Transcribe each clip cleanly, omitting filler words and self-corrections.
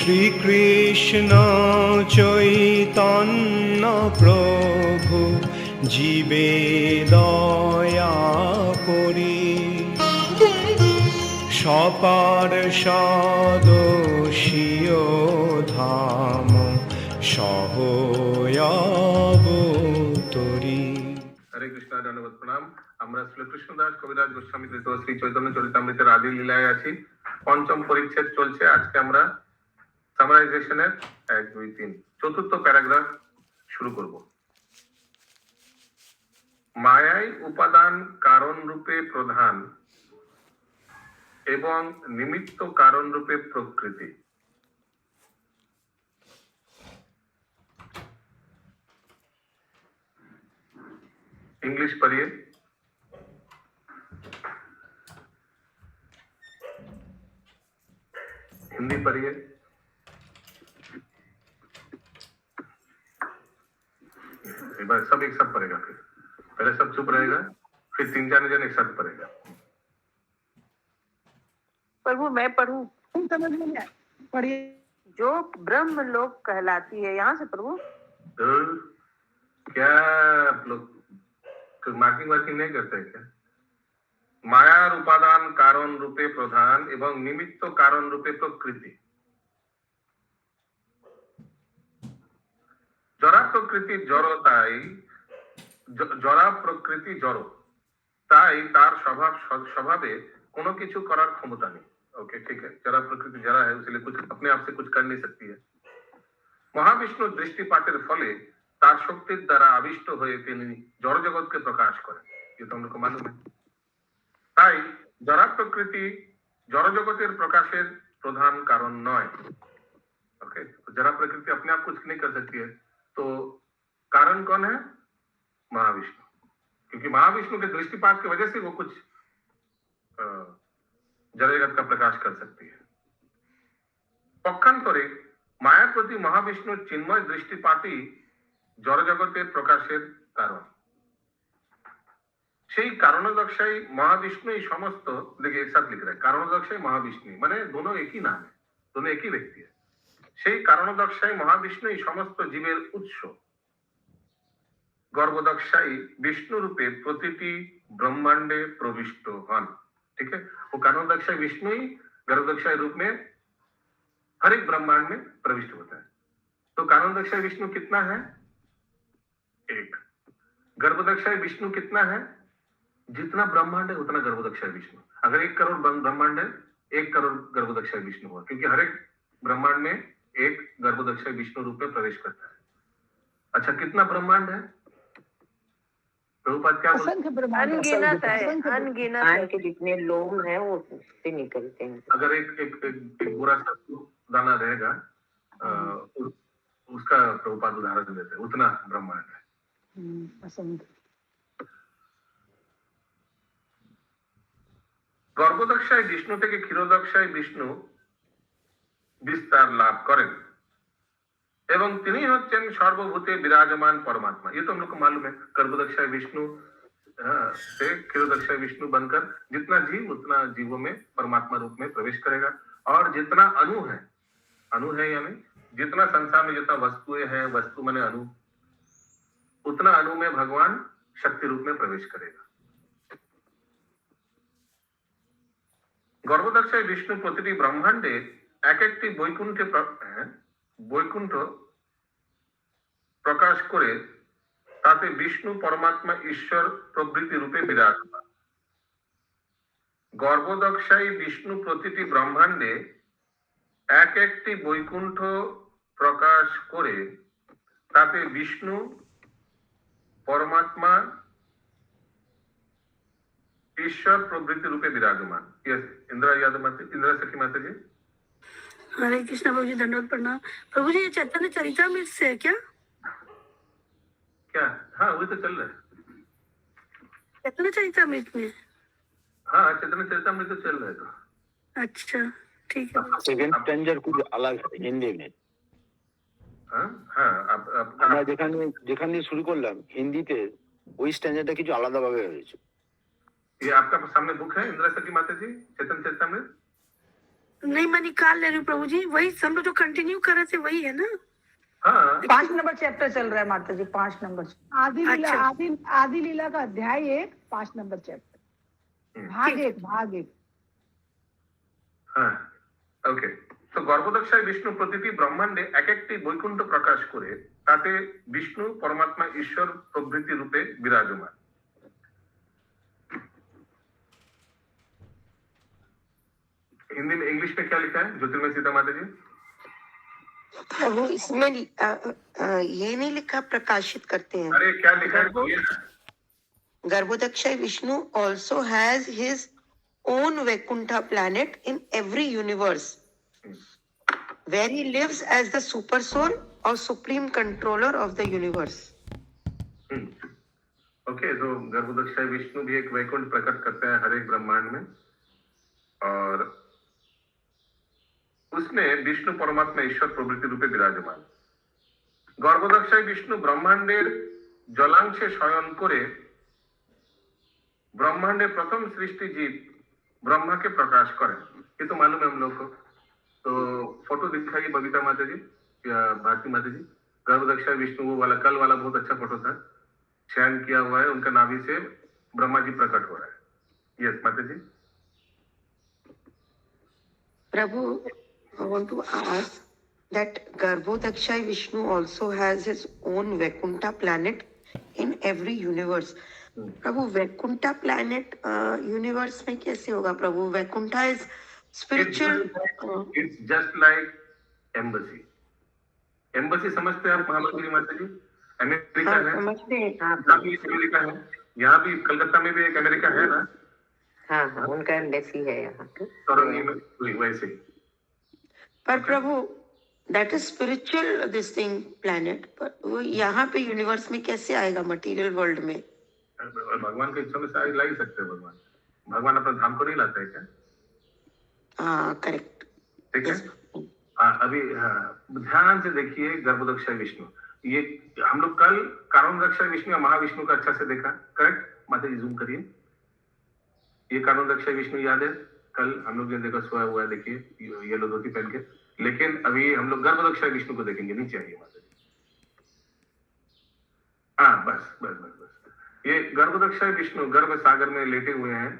শ্রীকৃষ্ণ চৈতন্য প্রভু জীবে দয়া করি সপার্ষদস্য ধাম সহয়াবতরি। হরে কৃষ্ণ, ধন্যবাদ, প্রণাম। আমরা শ্রীকৃষ্ণ দাস কবিরাজ গোস্বামী শ্রী চৈতন্য চরিতামৃতের আদি লীলায় আছি। পঞ্চম পরিচ্ছেদ চলছে। আজকে আমরা সামারাইজেশনের 1, 2, 3 চতুর্থ প্যারাগ্রাফ শুরু করব। মায়াই উপাদান কারণ রূপে প্রধান এবং নিমিত্ত কারণ রূপে প্রকৃতি। इंग्लिश पढ़िए। हिंदी पढ़िए। एक बार सब एक साथ पढ़ेगा, फिर पहले सब चुप रहेगा, फिर 3-4 जन एक साथ पढ़ेगा। प्रभु मैं पढ़ूं? समझ में नहीं आया, पढ़िए। जो ब्रह्म लोक कहलाती है, यहाँ से प्रभु। क्या आप लोग मार्किंग वार्किंग नहीं करते क्या? मायार उपादान कारण रूपे प्रधान एवं निमित्त कारण रूपे प्रकृति। जरा प्रकृति जड़ ताई जरा प्रकृति जड़ ताई तार स्वभावे कोनो किछु करार क्षमता नहीं। ओके, ठीक है। जरा प्रकृति जरा है, इसलिए कुछ अपने आप से कुछ कर नहीं सकती है। महाविष्णु दृष्टिपातेर फले तार शक्तिर द्वारा आविष्ट हुए তিনি জড় জগৎকে প্রকাশ করেন। ये तो हम लोग को मालूम है। তাই জড় প্রকৃতি জড় জগতের প্রকাশের প্রধান কারণ নয়। ओके, जरा प्रकृति अपने आप कुछ नहीं कर सकती है, तो कारण कौन है? महाविष्णु। क्योंकि महाविष्णु के दृष्टिपात की वजह से वो कुछ जड़ जगत का प्रकाश कर सकती है। पक्षांतरे मायार प्रति महाविष्णुर चिन्मय दृष्टिपातই জড় জগতের প্রকাশের কারণ। সেই কারণদর্শাই মহাবিষ্ণুই সমস্ত, देखिए एक साथ लिख रहे हैं, कारणदर्शाई महाविष्णु माने दोनों एक ही नाम है, दोनों एक ही व्यक्ति है। সেই কারণদর্শাই মহাবিষ্ণুই সমস্ত জীবের উৎস। গর্ভদর্শাই বিষ্ণু রূপে প্রতিটি ব্রহ্মাंडে প্রবিষ্ট হন। ठीक है, वो कारणदर्शाई विष्णु ही गर्भदर्शाई रूप में हर एक ब्रह्मांड में प्रविष्ट होता है। तो कारणदर्शाई विष्णु कितना है? एक। गर्भदक्षाई विष्णु कितना है? जितना ब्रह्मांड है उतना गर्भदक्षाई विष्णु। अगर 1 करोड़ ब्रह्मांड है, 1 करोड़ गर्भदक्षाई विष्णु हुआ, क्योंकि हर एक ब्रह्मांड में एक गर्भदक्षाई विष्णु रूप में प्रवेश करता है। अच्छा, कितना ब्रह्मांड है? प्रभुपाद क्या बोलते हैं? असंख्य ब्रह्मांड, अनगिनत है, अनगिनत अनगिनत के जितने लोग हैं वो उससे निकलते हैं। अगर एक बुरा सत्तू दाना रहेगा, उसका प्रभुपाद उदाहरण देते हैं, उतना ब्रह्मांड है। असंख्य। গর্ভদক্ষায় বিষ্ণু থেকে ক্ষীরদক্ষায় বিষ্ণু বিস্তার লাভ করেন এবং তিনি হচ্ছেন সর্বভূতে বিরাজমান परमात्मा। ये तो हम लोग को मालूम है। गर्भदक्षाय विष्णु से क्षीरदक्षाय विष्णु बनकर जितना जीव उतना जीवों में परमात्मा रूप में प्रवेश करेगा। और जितना अणु है यानी जितना संसार में जितना वस्तुएं हैं, वस्तु माने अणु, उतना अणु में भगवान शक्ति रूप में प्रवेश करेगा। गर्भदक्षाय विष्णु प्रतिटी ब्रह्मांडे एक एकटी বৈকুণ্ঠ প্রকাশ করে তাতে বিষ্ণু পরমাত্মা ঈশ্বর প্রভৃতি রূপে বিরাজমান। গর্ভদক্ষায় বিষ্ণু প্রতিটি ব্রহ্মান্ডে এক একটি বৈকুণ্ঠ প্রকাশ করে তাতে বিষ্ণু परमात्मा ईश्वर प्रवृत्ति रूपे विराजमान। यस, इंदिरा यादव माता, इंदिरा सखी माता जी। हरे कृष्णा प्रभु जी, धन्यवाद, प्रणाम। प्रभु जी, ये चैतन्य चरितामृत से है क्या? क्या? हाँ, वही तो चल रहा है। चैतन्य चरितामृत में? हाँ, चैतन्य चरितामृत तो चल रहा है। तो अच्छा, ठीक है। सेकंड स्टैंजर कुछ अलग है हिंदी में। আমরা যেখানে শুরু করলাম হিন্দিতে ওই স্ট্যান্ডার্ডটা কিছু আলাদা ভাবে হয়েছে। ये आपका सामने बुक है इंदिरा सखी माता जी, चेतन चरितामृत? नहीं, मैं निकाल ले रही हूँ प्रभु जी, वही हम लोग जो कंटिन्यू कर रहे थे वही है ना। हाँ 5 नंबर चैप्टर चल रहा है माता जी, 5 नंबर। आदि लीला अच्छा। आदि लीला का अध्याय 1 5 नंबर चैप्टर भाग ठीक। 1 হ্যাঁ ওকে। তো গর্ভদক্ষায় বিষ্ণু প্রতিটি ব্রহ্মাণ্ডে এক একটি বৈকুণ্ঠ প্রকাশ করে তাতে বিষ্ণু পরমাত্মা ঈশ্বর প্রভৃতি রূপে বিরাজমান। हिंदी में इंग्लिश में क्या लिखा है ज्योतिर्मय सीता माता जी? प्रभु इसमें ये नहीं लिखा प्रकाशित करते हैं। अरे क्या लिखा है ये? गर्भोदक्षाय Vishnu also has his own Vaikuntha planet in every universe where he lives as the super soul or supreme controller of the universe. Okay, तो गर्भोदक्षाय विष्णु भी एक वैकुंठ प्रकट करते हैं हर एक ब्रह्मांड में, और उसमें विष्णु परमात्मा ईश्वर प्रभृति रूपे विराजमान। गर्भोदक्षाय विष्णु ब्रह्मांडेर जलांशे शयन करे ब्रह्मांडे प्रथम सृष्टि जीव ब्रह्मा के प्रकाश करें। ये तो मालूम है हम लोग को। तो फोटो दिखाइए बबीता माता जी या भारती माता जी। गर्भोदक्षाय विष्णु वो वाला कल वाला बहुत अच्छा फोटो था, शयन किया हुआ है, उनका नाभि से ब्रह्मा जी प्रकट हो रहा है। यस माता जी। Prabhu, I want to ask that Garbhodakshay Vishnu also has his own Vaikuntha planet in every universe. प्रभु वैकुंठा प्लैनेट यूनिवर्स में कैसे होगा प्रभु? Vaikuntha is spiritual. It's just like embassy. Embassy समझते हैं आप महामंत्री माता जी? अमेरिका है, समझते हैं। यहाँ भी अमेरिका है, यहाँ भी कलकत्ता में भी एक अमेरिका है ना। हाँ हाँ, उनका एम्बेसी है यहाँ पे। तरंगी में वैसे ही। पर प्रभु that is spiritual this thing planet, पर वो यहाँ पे यूनिवर्स में कैसे आएगा मटेरियल वर्ल्ड में? भगवान की इच्छा में से ला ही सकते हैं। भगवान अपने धाम को नहीं लाते है क्या? हाँ करेक्ट, ठीक है। अभी ध्यान से देखिए गर्भोदक्षाय विष्णु। ये हम लोग कल कारणोदक्षाय विष्णु या महाविष्णु का अच्छा से देखा, करेक्ट माता जी? जूम करिए। ये कारणोदक्षाय विष्णु याद है? कल हम लोग ने देखा, सोया हुआ है, देखिए येलो धोती पहन के। लेकिन अभी हम लोग गर्भोदक्षाय विष्णु को देखेंगे। नीचे आइए माता जी। हाँ बस बस बस बस। ये गर्भोदक्षाय विष्णु गर्भ सागर में लेटे हुए हैं।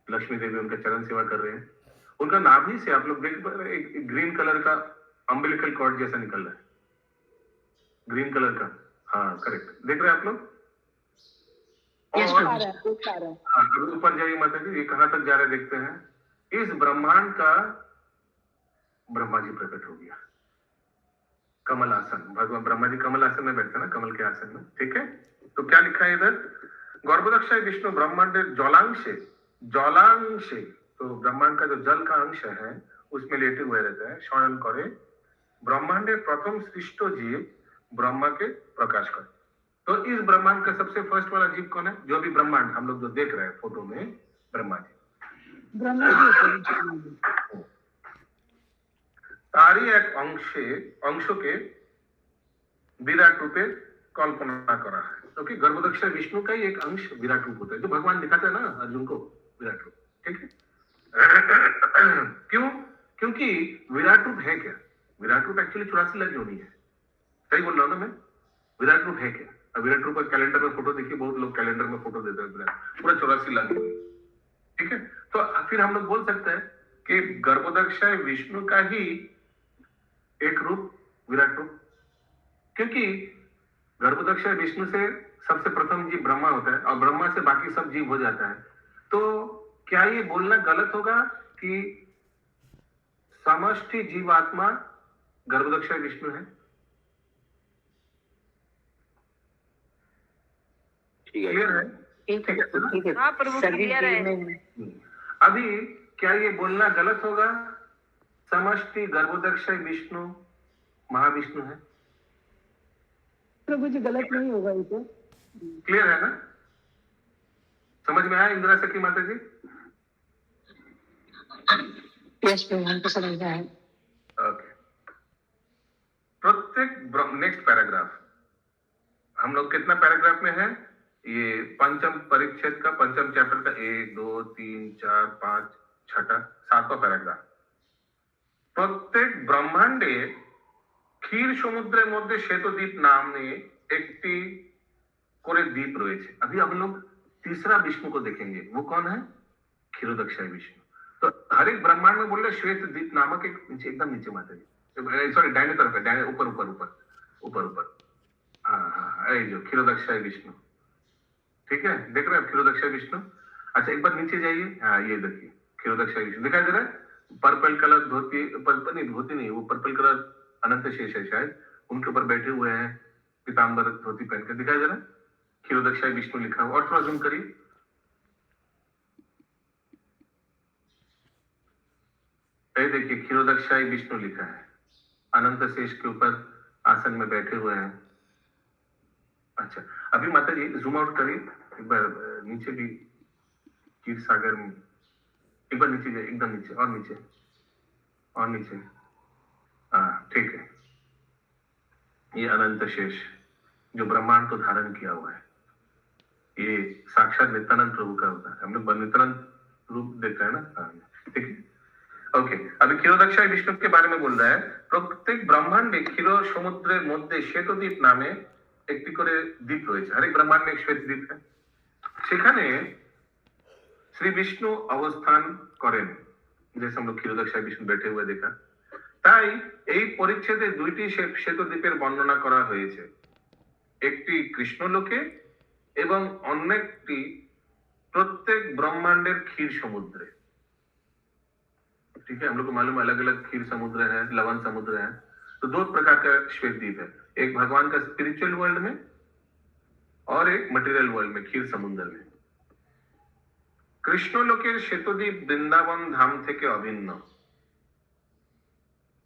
लक्ष्मी देवी उनका चरण सेवा कर रहे हैं। उनका नाभि से आप लोग देख पा रहे हैं, एक ग्रीन कलर का अम्बिलिकल कॉर्ड जैसा निकल रहा है, ग्रीन कलर का। हाँ करेक्ट, देख रहे हैं आप लोग? और ऊपर जाइए माता जी। ये कहाँ तक जा रहे देखते हैं। इस ब्रह्मांड का ब्रह्मा जी प्रकट हो गया। कमल आसन, भगवान ब्रह्मा जी कमल आसन में बैठते हैं ना, कमल के आसन में। ठीक है, तो क्या लिखा है इधर? गर्भोदक्षाय विष्णु ब्रह्मांडे जलांशे, जलांशे तो ब्रह्मांड का जो जल का अंश है उसमें लेटे हुए रहते हैं, शयन करे ब्रह्मांडे प्रथम सृष्टो जीव ब्रह्मा के प्रकाश करे। तो इस ब्रह्मांड का सबसे फर्स्ट वाला जीव कौन है? जो भी ब्रह्मांड हम लोग जो देख रहे हैं फोटो में, ब्रह्मा जी। तारी एक अंश के विराट रूपे कल्पना करा है, क्योंकि गर्भोदक्षाय विष्णु का ही एक अंश विराट रूप होता है, जो भगवान दिखाते हैं ना अर्जुन को, विराट रूप। ठीक है। क्यों? क्योंकि विराट रूप है क्या? विराट रूप एक्चुअली 84 लाख योनि है। सही बोल रहा हूं ना मैं? विराट रूप है क्या? अब विराट रूप का कैलेंडर में फोटो देखिए, बहुत लोग कैलेंडर में फोटो देते हैं पूरा 84 लाख योनि। ठीक है, तो फिर हम लोग बोल सकते हैं कि गर्भोदक्षाय विष्णु का ही एक रूप विराट रूप, क्योंकि गर्भोदक्षाय विष्णु से सबसे प्रथम जीव ब्रह्मा होता है और ब्रह्मा से बाकी सब जीव हो जाता है। तो क्या ये बोलना गलत होगा कि समष्टि जीवात्मा गर्भोदक्षाय विष्णु है? क्लियर है? ठीक है। हाँ प्रभु क्लियर है। अभी क्या ये बोलना गलत होगा समष्टि गर्भोदक्षाय विष्णु महाविष्णु है? प्रभु जी गलत नहीं होगा ये तो। क्लियर है ना? समझ में आया इंदिरा सखी माता जी? यस प्रभु, हमको समझ में आया। ओके, प्रत्येक नेक्स्ट पैराग्राफ हम लोग कितना पैराग्राफ में है? ये पंचम परिच्छेद का पंचम चैप्टर का 1 2 3 4 5 छठा 7वां প্যারাগ্রাফ প্রত্যেক ব্রহ্মাণ্ডে ক্ষীর সমুদ্রের মধ্যে শ্বেতদ্বীপ नाम একটি করে দ্বীপ রয়েছে। अभी हम लोग तीसरा विष्णु को देखेंगे, वो कौन है? क्षीरोदक्षाई विष्णु। तो हर एक ब्रह्मांड में बोल रहे श्वेत द्वीप नामक एक नीचे एकदम नीचे माता जी, सॉरी दाहिने तरफ है, दाहिने ऊपर ऊपर ऊपर ऊपर ऊपर, हाँ हाँ ये जो क्षीरोदक्षाई विष्णु, ठीक है, देख रहे हैं क्षीरोदक्षाई विष्णु। अच्छा एक बार नीचे जाइए, हाँ ये देखिए क्षीरोदक्षाई विष्णु दिखाई दे रहा है, पर्पल कलर धोती, पर्पल नहीं धोती नहीं, वो पर्पल कलर अनंत शेष है शायद, उनके ऊपर बैठे हुए हैं पीताम्बर धोती पहन के, दिखाई दे रहा है क्षीरोदक्षाई विष्णु लिखा हुआ। और थोड़ा जूम करिए, देखिए क्षीरोदक्षाई विष्णु लिखा है, अनंत शेष के ऊपर आसन में बैठे हुए हैं। अच्छा अभी माता जी जूम आउट करिए एक बार, नीचे भी क्षीर सागर में एक बार नीचे जाइए, एकदम नीचे और नीचे और नीचे, हाँ ठीक है, ये अनंत शेष जो ब्रह्मांड को धारण किया हुआ है, ये साक्षात नित्यानंद प्रभु का होता है। हम लोग नित्यानंद रूप देखते हैं ना, हाँ ठीक है ओके। अभी क्षीरोदक्षाई विष्णु के बारे में बोल रहा है, প্রত্যেক ব্রহ্মাণ্ডে ক্ষীর সমুদ্রের মধ্যে শ্বেতদ্বীপ নামে একটি করে দ্বীপ রয়েছে। हर एक ब्रह्मांड में एक श्वेत द्वीप है, সেখানে শ্রী বিষ্ণু অবস্থান করেন, जैसे हम लोग क्षीरोदक्षाई विष्णु बैठे हुए देखा। তাই এই পরিচ্ছেদে দুইটি শ্বেতদ্বীপের বর্ণনা করা হয়েছে, একটি কৃষ্ণলোকে এবং অন্য একটি প্রত্যেক ব্রহ্মাंडेर क्षीर समुद्रे। ठीक है, हम लोग को मालूम अलग अलग क्षीर समुद्र है, लवण समुद्र है, तो दो प्रकार का श्वेत द्वीप है, एक भगवान का स्पिरिचुअल वर्ल्ड में और एक मटेरियल वर्ल्ड में क्षीर समुद्र में। कृष्णलोकेर श्वेतद्वीप वृंदावन धाम থেকে अभिन्न।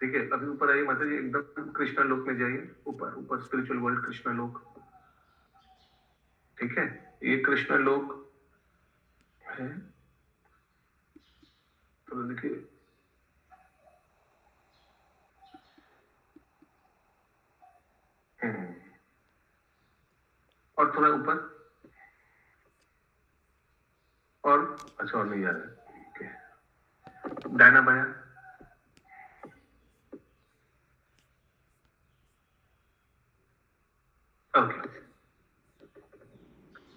ठीक है, अभी ऊपर आइए माता जी, एकदम कृष्ण लोक में जाइए, ऊपर ऊपर स्पिरिचुअल वर्ल्ड कृष्ण लोक, ठीक है, ये कृष्ण लोक है। तो देखिए और थोड़ा ऊपर और, अच्छा और नहीं आ रहा है, डायना बाया, ओके।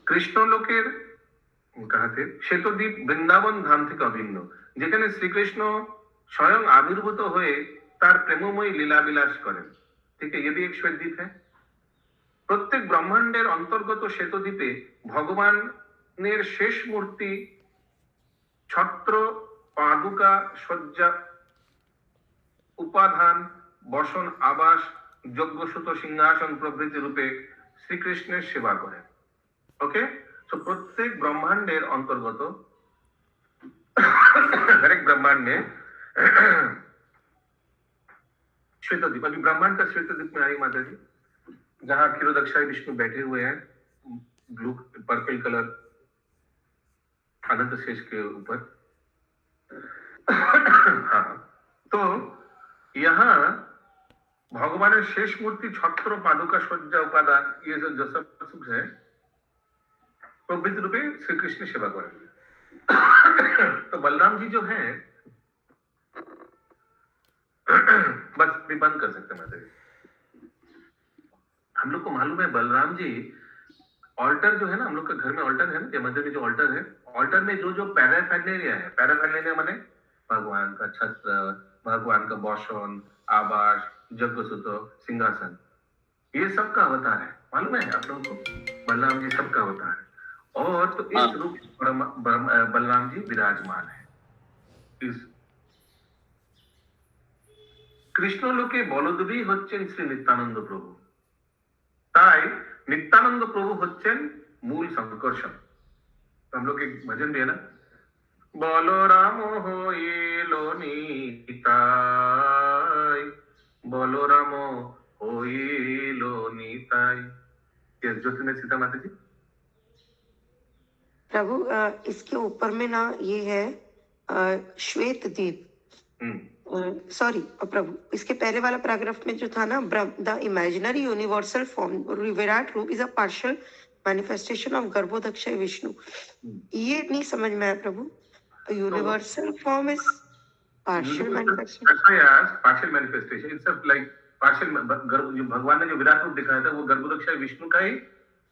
কৃষ্ণলোকের কাহাতে শ্বেতদ্বীপ বৃন্দাবন ধাম থেকে অভিন্ন, যেখানে শ্রীকৃষ্ণ স্বয়ং আবির্ভূত হয়ে তার প্রেমময় লীলাবিলাস করেন। ঠিক আছে, ये भी एक श्वेत द्वीप है। প্রত্যেক ব্রহ্মাণ্ডের অন্তর্গত শ্বেতদ্বীপে ভগবানের শেষ মূর্তি ছত্র পাদুকা সজ্জা উপাধান বসন আবাস যজ্ঞসূত সিংহাসন প্রভৃতি রূপে শ্রীকৃষ্ণের সেবা করেন। ओके, तो प्रत्येक ब्रह्मांडेर अंतर्गत हर एक ब्रह्मांड में श्वेतद्वीप, अभी ब्रह्मांड का श्वेतद्वीप में आई माता जी, जहां क्षीरोदक्षाई विष्णु बैठे हुए हैं, ब्लू पर्पल कलर अनंत शेष के ऊपर। हाँ, तो यहाँ भगवान शेष मूर्ति छत्र पादुका सज्जा उपादान, ये जो सब है प्रवृत्ति रूपे श्री कृष्ण सेवा करेंगे। तो बलराम जी जो है बस भी बंद कर सकते हैं माता जी। हम लोग को मालूम है बलराम जी ऑल्टर जो है ना, हम लोग के घर में ऑल्टर है ना, ये मंदिर में जो ऑल्टर है, ऑल्टर में जो जो पैराफैर्नेलिया है, पैराफैर्नेलिया माने भगवान का छत्र, भगवान का बौशन, आवास, यज्ञसूत, सिंहासन, ये सबका अवतार है। मालूम है आप लोगों को, बलराम जी सबका अवतार है। और तो इस रूप बलराम जी विराजमान है। इस কৃষ্ণলোকে বলদেবী হচ্ছেন শ্রী নিত্যানন্দ প্রভু, তাই নিত্যানন্দ প্রভু হচ্ছেন মূল সংকর্ষণ। हम लोग एक भजन भी है ना, বলরাম হইল নিতাই, বলরাম হইল নিতাই। ये ज्योति में सीता माता जी। प्रभु इसके ऊपर में ना ये है श्वेत द्वीप, सॉरी प्रभु, इसके पहले वाला पैराग्राफ में जो था ना, द इमेजिनरी यूनिवर्सल फॉर्म विराट रूप is a partial manifestation of Garbhodakshayi Vishnu, ये नहीं समझ में आया प्रभु। A universal form is partial manifestation. That's why I asked partial manifestation. It's a like partial भगवान ने जो विराट रूप दिखाया था वो गर्भोदक्षाय विष्णु का ही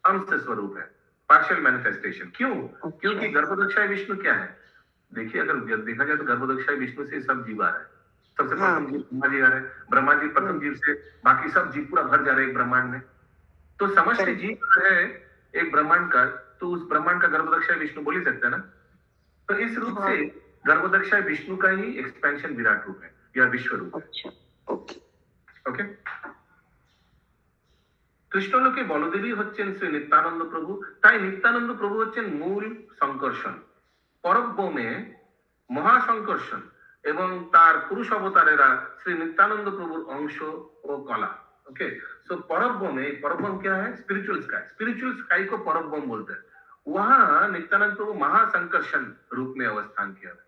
अंश स्वरूप है, पार्शियल मैनिफेस्टेशन। क्यों? क्योंकि गर्भोदक्षाय विष्णु क्या है? देखिए, अगर देखा जाए तो गर्भोदक्षाय विष्णु से सब जीव आ रहे हैं। सबसे प्रथम जीव ब्रह्मा जी आ रहे हैं, ब्रह्मा जी प्रथम जीव से बाकी सब जीव पूरा भर जा रहे हैं एक ब्रह्मांड में। तो समस्त जीव है एक ब्रह्मांड का, तो उस ब्रह्मांड का गर्भोदक्षाय विष्णु बोल ही सकते हैं ना। तो इस रूप से गर्भोदक्षाय विष्णु का ही एक्सपेंशन विराट रूप है या विश्व रूप है। अच्छा, ओके ওকে, কৃষ্ণলোকে বলদেবী হচ্ছেন শ্রী নিত্যানন্দ প্রভু, তাই নিত্যানন্দ প্রভু হচ্ছেন মূল সংকর্ষণ, পরব্রহ্মে মহাসংকর্ষণ এবং তার পুরুষ অবতারেরা শ্রী নিত্যানন্দ প্রভুর অংশ ও কলা। ओके, सो परब्रह्म, परब्रह्म क्या है? Spiritual sky. स्पिरिचुअल स्काई को परब्रह्म बोलते हैं। वहां नित्यानंद प्रभु महासंकर्षण रूप में अवस्थान किया है।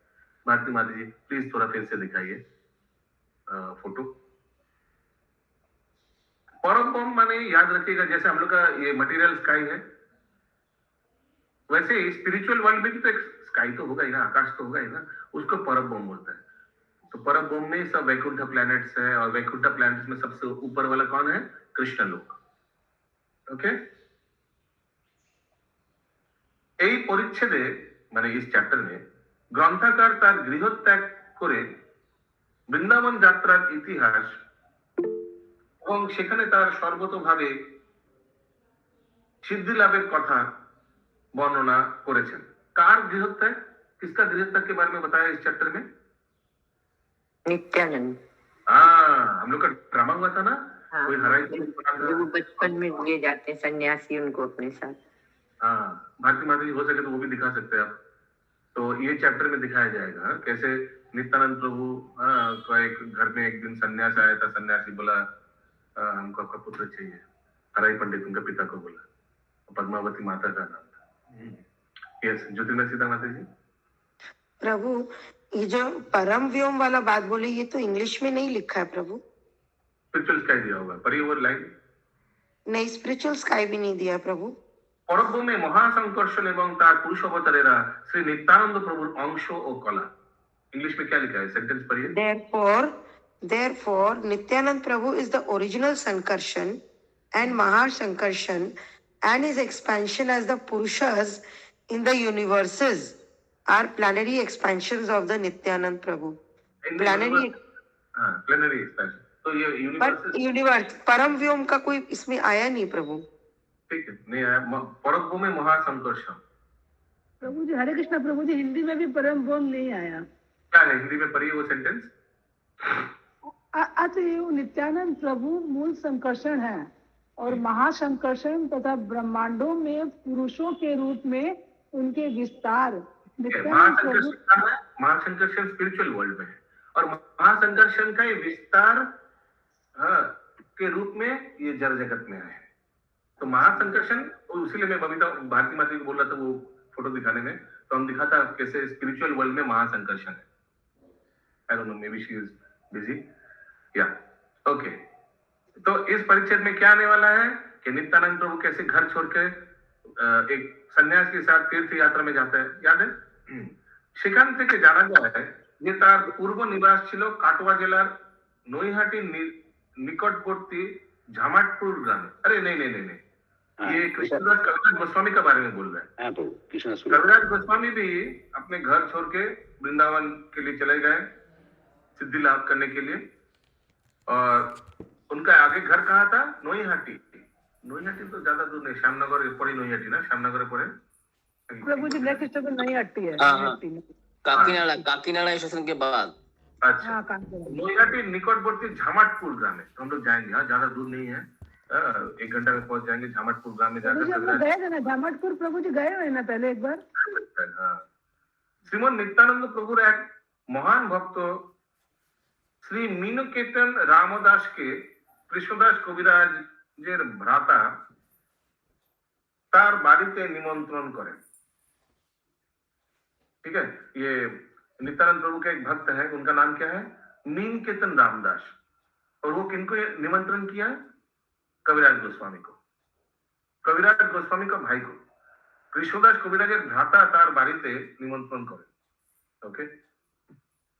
भारती माता जी प्लीज थोड़ा फिर से दिखाइए फोटो। परब्रह्म माने याद रखिएगा, जैसे हम लोग का ये मटेरियल स्काई है, वैसे स्पिरिचुअल वर्ल्ड में भी तो एक स्काई तो होगा ही ना, आकाश तो होगा ही ना, उसको परब्रह्म बोलते हैं। तो परब्रह्म में सब वैकुंठ प्लैनेट्स है, और वैकुंठ प्लैनेट्स में सबसे ऊपर वाला कौन है? कृष्ण लोक। ओके, এই পরিচ্ছেদে মানে इस चैप्टर में গ্রন্থাকার তার গৃহত্যাগ করে বৃন্দাবন যাত্রার ইতিহাস এবং সেখানে তার সর্বতোভাবে সিদ্ধি লাভের কথা বর্ণনা করেছেন। কার গৃহত্যাগ, किसका गृहत्याग के बारे में बताया इस चैप्टर में? नित्यानंद। हम लोग का ड्रामा हुआ था ना, कोई हराई वो बचपन में ले जाते हैं सन्यासी उनको अपने साथ। हाँ, भारती माता जी हो सके तो वो भी दिखा सकते हैं आप। तो ये चैप्टर में दिखाया जाएगा कैसे नित्यानंद प्रभु का एक घर में एक दिन सन्यास आया था। सन्यासी बोला हमको आपका पुत्र चाहिए। हराई पंडित उनका पिता को बोला, पद्मावती माता का नाम था। यस, ज्योतिर्मय सीता माता जी। प्रभु, ये जो परम व्योम वाला बात बोली, ये तो इंग्लिश में नहीं लिखा है प्रभु। स्पिरिचुअल स्काई दिया होगा, परी ओवर लाइन नहीं, स्पिरिचुअल स्काई भी नहीं दिया प्रभु। পরব্রহ্মে মহাসংকর্ষণ এবং তার পুরুষ অবতারেরা শ্রী নিত্যানন্দ প্রভুর অংশ ও কলা। इंग्लिश में क्या लिखा है? सेंटेंस पढ़िए। Therefore, Nityanand Prabhu is the original Sankarshan and Mahasankarshan, and his expansion as the Purushas in the universes are planetary expansions of the Nityanand Prabhu. Planetary expansion। तो ये यूनिवर्स परम व्योम का कोई इसमें आया नहीं प्रभु। ठीक है, नहीं आया। परब्रह्म में महासंकर्षण। प्रभु जी हरे कृष्णा। प्रभु जी हिंदी में भी परम ब्रह्म नहीं आया। क्या है हिंदी में? पढ़िए वो सेंटेंस। अच्छा, ये नित्यानंद प्रभु मूल संकर्षण है और महासंकर्षण तथा ब्रह्मांडों में पुरुषों के रूप में उनके विस्तार। महासंकर्षण स्पिरिचुअल वर्ल्ड में है और महासंकर्षण का ये विस्तार के रूप में ये जड़ जगत में है। तो महासंकर्षण, उसीलिए मैं बबीता भारती माता को बोल रहा था वो फोटो दिखाने में, तो हम दिखाता कैसे स्पिरिचुअल वर्ल्ड में महासंकर्षण है। I don't know, may be she is busy. या ओके, तो इस परिच्छेद में क्या आने वाला है कि नित्यानंद प्रभु कैसे घर छोड़ के एक सन्यास के साथ तीर्थ यात्रा में जाता है, याद है? সেখান থেকে জানা যায় যে তার পূর্ব নিবাস ছিল কাটোয়া জেলার নৈহাটি নিকটবর্তী झामटपुर ग्राम। अरे नहीं नहीं नहीं नहीं, ये कृष्णदास कविराज गोस्वामी के बारे में बोल रहे हैं। कविराज गोस्वामी भी अपने घर छोड़ के वृंदावन के लिए चले गए सिद्धि लाभ करने के लिए, और उनका आगे घर कहाँ था? नोईहाटी। नोईहाटी तो ज्यादा दूर नहीं, श्यामनगर पड़े नोईहाटी ना, श्यामनगर पड़े। प्रभु जी ब्लैक स्टोन नहीं हटती है। काकीनाड़ा स्टेशन के बाद। अच्छा, नोईहाटी निकटवर्ती झामटपुर ग्राम है। तो हम लोग जाएंगे, हाँ ज्यादा दूर नहीं है, 1 घंटा में पहुंच जाएंगे झामटपुर ग्राम में जाकर। गए थे ना झामटपुर? प्रभु जी गए हुए ना पहले एक बार। हाँ, श्रीमन नित्यानंद प्रभुर एक महान भक्त श्री मीनकेतन रामदास के कृष्णदास कविराजेर भ्राता तार बाड़ीते निमंत्रण करें। ठीक है, ये नित्यानंद प्रभु के एक भक्त है, उनका नाम क्या है? मीनकेतन रामदास। और वो किनको निमंत्रण किया? कविराज गोस्वामी को, कविराज गोस्वामी का भाई को। कृष्णदास कविराजेर भ्राता तार बाड़ीते निमंत्रण करें। ওকে,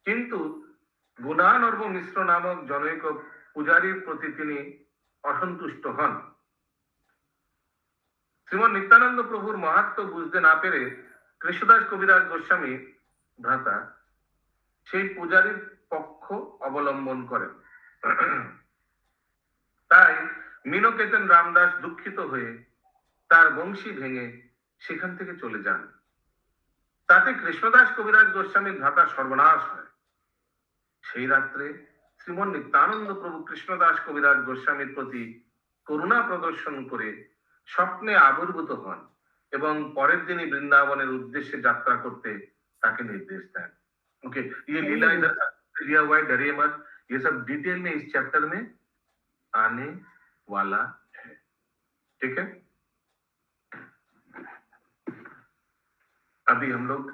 কিন্তু গুণানর্ব মিশ্র নামক জনৈক পূজারীর প্রতি তিনি অসন্তুষ্ট হন। শ্রীমন নিত্যানন্দ প্রভুর মাহাত্ম্য বুঝতে না পেরে কৃষ্ণদাস কবিরাজ গোস্বামী ভ্রাতা সেই পূজারীর পক্ষ অবলম্বন করেন। তাই মীনকেতন রামদাস দুঃখিত হয়ে তার বংশী ভেঙে সেখান থেকে চলে যান। তাতে কৃষ্ণদাস কবিরাজ গোস্বামীর ভ্রাতা সর্বনাশ হয়। সেই রাত্রে শ্রীমন নিত্যানন্দ প্রভু কৃষ্ণদাস কবিরাজ গোস্বামীর প্রতি করুণা প্রদর্শন করে স্বপ্নে আবির্ভূত হন এবং পরের দিনই বৃন্দাবনের उद्देश्य যাত্রা করতে তাকে निर्देश दें। ओके, ये लीला इधर दिया हुआ है, डरिए मत, ये सब डिटेल में इस चैप्टर में आने वाला है। ठीक है, अभी हम लोग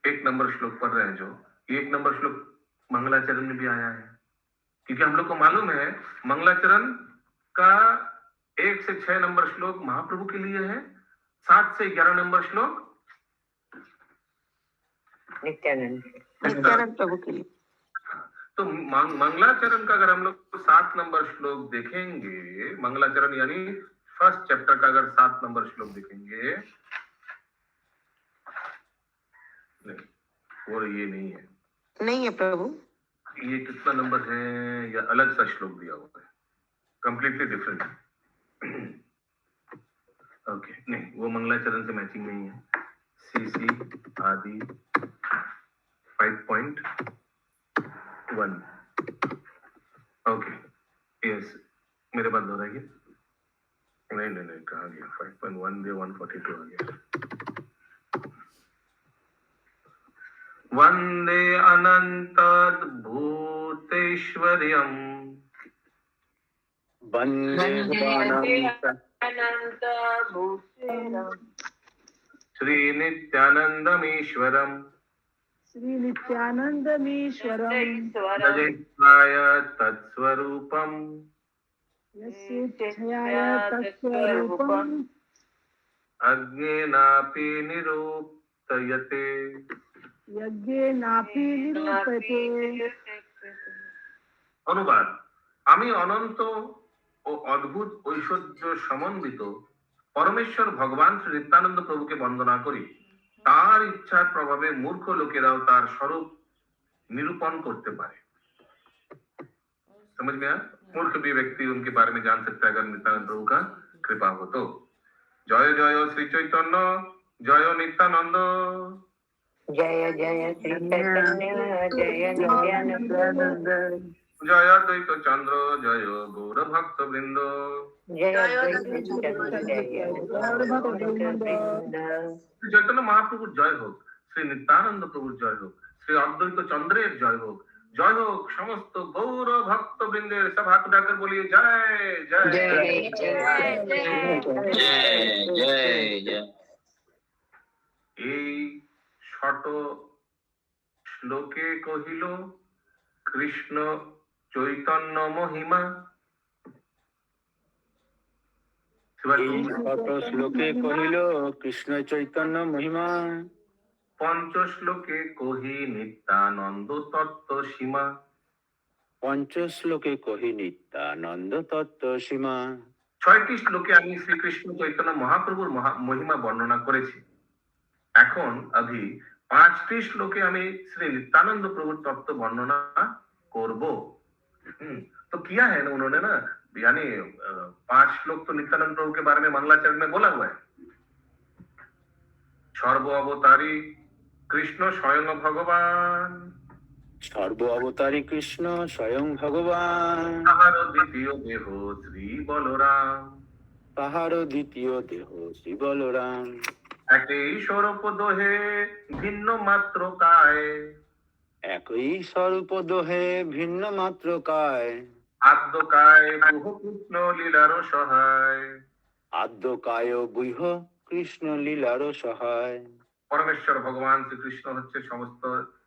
1 नंबर श्लोक पढ़ रहे हैं। जो 1 नंबर श्लोक मंगलाचरण में भी आया है, क्योंकि हम लोग को मालूम है मंगलाचरण का 1 से 6 नंबर श्लोक महाप्रभु के लिए है, 7 से 11 नंबर श्लोक नित्यानंद। नित्यानंद प्रभु के लिए। तो मंगलाचरण का अगर हम लोग 7 नंबर श्लोक देखेंगे, मंगलाचरण यानी फर्स्ट चैप्टर का अगर 7 नंबर श्लोक देखेंगे, नहीं, और ये नहीं है, नहीं है प्रभु। ये कितना नंबर है या अलग सा श्लोक दिया हुआ है, कंप्लीटली डिफरेंट। ओके, नहीं, वो मंगलाचरण से मैचिंग नहीं है। सीसी आदि 5.1। ओके, यस, मेरे बात हो रहा है। नहीं, कहाँ गया? 5.1 दिया, 142 आ गया। वंदे अनंतभूतेश्वर्यम् अनंत श्री नित्यानंदमीश्वरम् श्री नित्यानंदमीश्वरम जयित्वाय तत्स्वरूपम् यस्येच्छया तत्स्वरूपम अज्ञेनापि निरूपयते। यज्ञेनापि निरूपते। অনুবাদ, আমি অনন্ত ও অদ্ভুত ঐশ্বর্য সমন্বিত পরমেশ্বর ভগবান শ্রী নিত্যানন্দ প্রভুকে বন্দনা করি। তার ইচ্ছার প্রভাবে মূর্খ লোকেরাও তার স্বরূপ निरूपण करते पारे। समझ में आया? मूर्ख भी व्यक्ति उनके बारे में जान सकता है अगर नित्यानंद प्रभु का कृपा हो तो। जय जय श्री चैतन्य, जय नित्यानंद। जय जय श्री चैतन्य, जय नित्यानंद। जय द्वैत चंद्र, जय गौर भक्त वृंद। जय द्वैत चंद्र, जय गौर भक्त वृंद। चैतन्य महाप्रभु जय हो, श्री नित्यानंद प्रभु जय हो, श्री अद्वैत चंद्रेर जय हो, जय हो समस्त गौर भक्त वृंदेर। सब हाथ उठाकर बोलिए जय जय जय। এই ছোট শ্লোকে কহিল কৃষ্ণ চৈতন্য মহিমা। শ্লোকে কহিল কৃষ্ণ চৈতন্য মহিমা। পঞ্চ শ্লোকে কহি নিত্যানন্দ তত্ত্ব সীমা। পঞ্চ শ্লোকে কহি নিত্যানন্দ তত্ত্ব সীমা। 6টি শ্লোকে আমি শ্রীকৃষ্ণ চৈতন্য মহাপ্রভুর মহিমা বর্ণনা করেছি। এখন अभी 5টি শ্লোকে আমি श्री नित्यानंद प्रभु तत्व वर्णना करब। तो किया है ना उन्होंने ना, यानी 5 श्लोक तो नित्यानंद प्रभु के बारे में मंगलाचरण में बोला हुआ है। सर्व अवतारी कृष्ण स्वयं भगवान, সর্ব অবতারী কৃষ্ণ স্বয়ং ভগবান। তাহার দ্বিতীয় দেহ শ্রী বলরাম, তাহার দ্বিতীয় দেহ শ্রী বলরাম। একই স্বরূপ দোহে ভিন্ন মাত্র কায়, একই স্বরূপ দোহে ভিন্ন মাত্র কায়। আদ্য কায় বহু কৃষ্ণ লীলার সহায়, আদ্য কায় বুহ কৃষ্ণ লীলার সহায়। परमेश्वर भगवान श्री कृष्ण হচ্ছে সমস্ত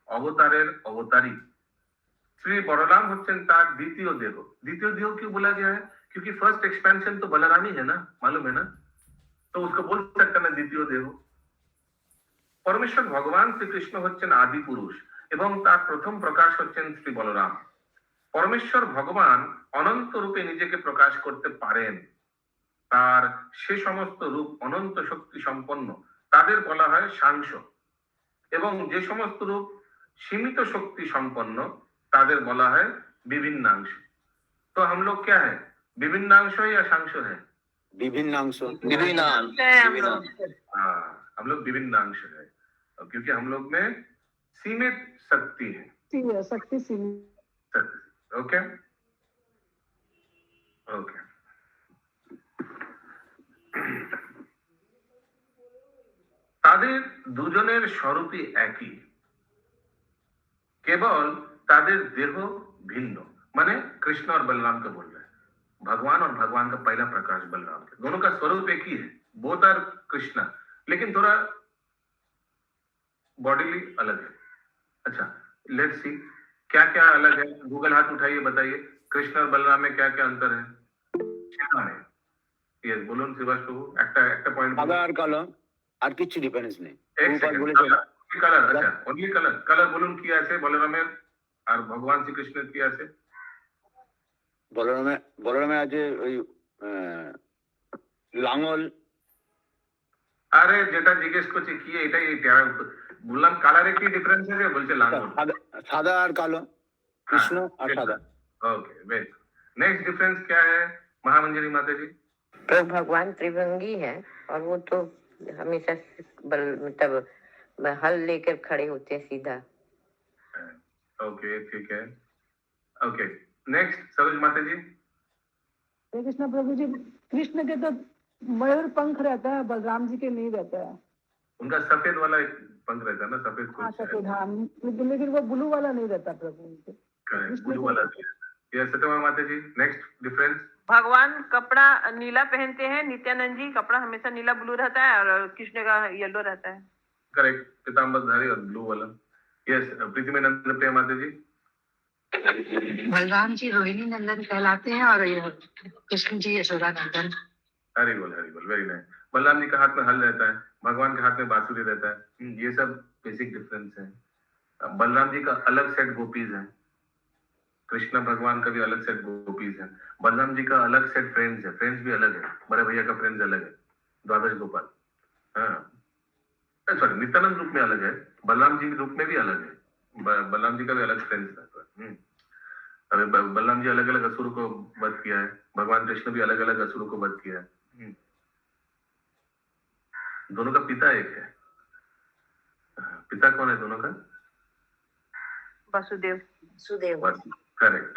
अवतारेर अवतारी। श्री बलराम হচ্ছেন তার দ্বিতীয় দেহ। দ্বিতীয় देह क्यों बोला गया है? क्योंकि फर्स्ट एक्सपेंशन तो बलराम ही है ना, मालूम है ना, तो उसको बोल सकते हैं द्वितीय देह। পরমেশ্বর ভগবান শ্রীকৃষ্ণ হচ্ছেন আদি পুরুষ এবং তার প্রথম প্রকাশ হচ্ছেন শ্রী বলরাম। পরমেশ্বর ভগবান অনন্ত রূপে নিজেকে প্রকাশ করতে পারেন। তার সে সমস্ত রূপ অনন্ত শক্তি সম্পন্ন, তাদের বলা হয় সাংস। এবং যে সমস্ত রূপ सीमित शक्ति संपन्न तादेर बोला है विभिन्नांश। तो हम लोग क्या है, विभिन्नांश या सांश है? विभिन्नांश हाँ, हम लोग विभिन्नांश है क्योंकि हम लोग में सीमित शक्ति है। शक्ति सीमित। Okay okay. তাদের দুজনের স্বরূপই একই, केवल तादेर देह भिन्न। माने कृष्ण और बलराम का बोल रहे हैं, भगवान और भगवान का पहला प्रकाश बलराम के, दोनों का स्वरूप एक ही है, बोथ आर कृष्णा, लेकिन थोड़ा बॉडीली अलग है। अच्छा, लेट्स सी क्या क्या अलग है। गूगल हाथ उठाइए, बताइए कृष्ण और बलराम में क्या क्या अंतर है। यस बोलুন শ্রীবাস প্রভু, একটা পয়েंट সাদা আর কালো আর কিছু ডিফারেন্স নেই। एक सेकंड, कलर, अच्छा ओनली कलर, कलर बोलুন কি আছে বলরামের আর ভগবান শ্রীকৃষ্ণের কি আছে। বলরামে আছে ওই লাঙ্গল। আরে যেটা জিজ্ঞেস করছি কি এটাই বললাম, কালারে কি ডিফারেন্স আছে বলছে লাঙ্গল। সাদা আর কালো, কৃষ্ণ আর সাদা। Okay very. नेक्स्ट डिफरेंस क्या है महामंजरी माता जी? तो भगवान त्रिभंगी है और वो तो हमेशा मतलब हल लेकर खड़े होते हैं सीधा। ओके ठीक है। ओके नेक्स्ट सरोज माता जी। कृष्ण प्रभु जी, कृष्ण के तो मयूर पंख रहता है, बलराम जी के नहीं रहता है। उनका सफेद वाला एक पंख रहता है ना, सफेद कुछ। हाँ सफेद, हाँ, लेकिन वो ब्लू वाला नहीं रहता प्रभु उनके। ब्लू वाला। यस सत्यमा माता जी, नेक्स्ट डिफरेंस। भगवान कपड़ा नीला पहनते हैं, नित्यानंद जी कपड़ा हमेशा नीला ब्लू रहता है और कृष्ण का येलो रहता है। करेक्ट, पीताम्बरधारी और ब्लू वाला। यस प्रीतिमेनंद प्रिया माता जी। बलराम जी रोहिणी नंदन कहलाते हैं और कृष्ण जी यशोदा नंदन। हरि बोल वेरी नाइस। बलराम जी का हाथ में हल रहता है, भगवान के हाथ में बांसुरी रहता है। ये सब बेसिक डिफरेंस है। बलराम जी का अलग सेट गोपीज है, कृष्ण भगवान का भी अलग सेट गोपीज है। बलराम जी का अलग सेट फ्रेंड्स है, फ्रेंड्स भी अलग है, बड़े भैया का फ्रेंड्स अलग है, द्वादश गोपाल। हाँ सॉरी, नित्यानंद रूप में अलग है, बलराम जी रूप में भी अलग है, बलराम जी का भी अलग फ्रेंड्स रहता है। अभी बलराम जी अलग अलग असुर को वध किया है, भगवान कृष्ण भी अलग अलग असुर को वध किया है। दोनों का पिता एक है। पिता कौन है दोनों का? वसुदेव। करेक्ट।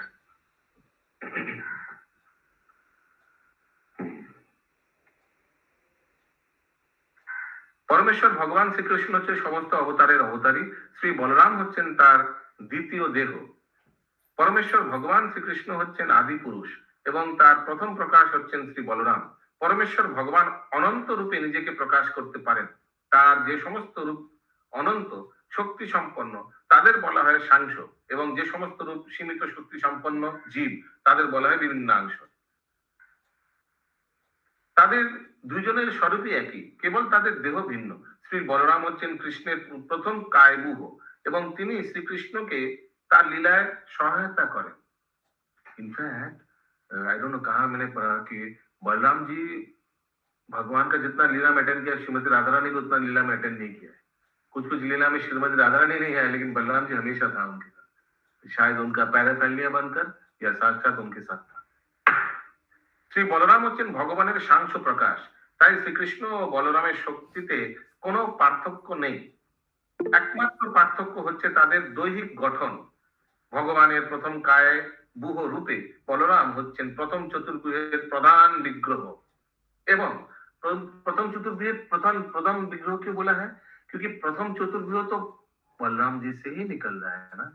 পরমেশ্বর ভগবান শ্রীকৃষ্ণ হচ্ছে সমস্ত অবতারের অবতারী, শ্রী বলরাম হচ্ছেন তার দ্বিতীয় দেহ। পরমেশ্বর ভগবান শ্রীকৃষ্ণ হচ্ছেন আদি পুরুষ এবং তার প্রথম প্রকাশ হচ্ছেন শ্রী বলরাম। পরমেশ্বর ভগবান অনন্ত রূপে নিজেকে প্রকাশ করতে পারেন। তার যে সমস্ত রূপ অনন্ত শক্তি সম্পন্ন তাদের বলা হয় সাংস, এবং যে সমস্ত রূপ সীমিত শক্তি সম্পন্ন জীব তাদের বলা হয় বিভিন্নাংশ। তাদের দুজনের স্বরূপই একই, কেবল তাদের দেহ ভিন্ন। শ্রী বলরাম হচ্ছেন কৃষ্ণের প্রথম কায়বুহ এবং তিনি শ্রীকৃষ্ণকে তার লীলায় সহায়তা করেন। इनफैक्ट आई डोंट नो कहाँ मैंने पढ़ा कि बलराम जी भगवान का जितना लीला में अटेंड किया, श्रीमती राधा रानी को उतना लीला में अटेंड नहीं किया है। कुछ कुछ लीला में श्रीमती राधा रानी नहीं है, लेकिन बलराम जी हमेशा था उनके साथ, शायद उनका पैराफैलिया बनकर या साक्षात उनके साथ था। শ্রী বলরাম হচ্ছেন ভগবানের সাংস প্রকাশ, তাই শ্রীকৃষ্ণ ও বলরামের শক্তিতে কোনো পার্থক্য নেই। একমাত্র পার্থক্য হচ্ছে তাদের দৈহিক গঠন। ভগবানের প্রথম কায় বুহ রূপে বলরাম হচ্ছেন প্রথম চতুর্ভুজের প্রধান বিগ্রহ। এবং প্রথম চতুর্ভুজের প্রধান विग्रह क्यों बोला है? क्योंकि प्रथम चतुर्भुज तो बलराम जी से ही निकल रहा है ना।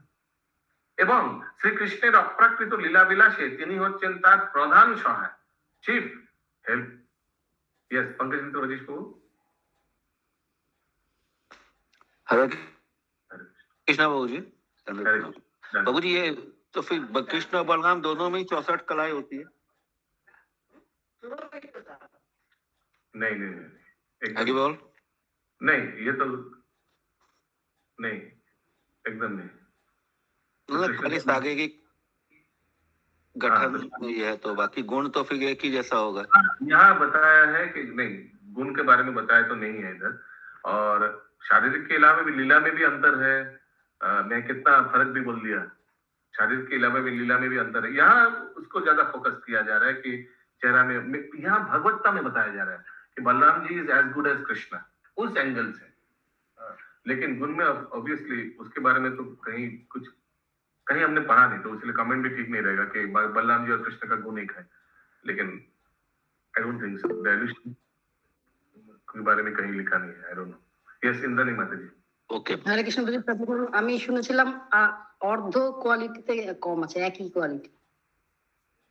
এবং শ্রীকৃষ্ণের অপ্রাকৃত লীলা বিলাসে তিনি হচ্ছেন তার প্রধান সহায়, চিফ হেল্প। यस पंकज मित्र रजीश प्रभु। हरे कृष्णा बाबू जी। बाबू जी ये तो फिर कृष्ण और बलराम दोनों में ही 64 कलाएं होती है? नहीं आगे बोल। नहीं, ये तो नहीं, एकदम नहीं। मतलब खाली सागरिक गठन ये है, तो बाकी गुण तो फिर एक ही जैसा होगा। यहाँ बताया है कि नहीं, गुण के बारे में बताया तो नहीं है इधर। और शारीरिक के अलावा भी लीला में भी अंतर है। मैं कितना फर्क भी बोल दिया। शारीरिक के अलावा भी लीला में भी अंतर है। यहाँ उसको ज्यादा फोकस किया जा रहा है कि चेहरा में, यहाँ भगवत्ता में बताया जा रहा है कि Balram ji is as good as Krishna, उस एंगल से। लेकिन गुण में ऑब्वियसली उसके बारे में तो कहीं हमने पढ़ा नहीं, तो इसलिए कमेंट भी ठीक नहीं रहेगा कि बलराम जी और कृष्ण का गुण एक है। लेकिन I don't think so, dilution के बारे में कहीं लिखा नहीं है। I don't know. Yes, Indrani माता जी। ওকে, হরে কৃষ্ণ প্রভু, প্রভু আমি শুনেছিলাম অর্ধ কোয়ালিটিতে কম আছে, একই কোয়ালিটি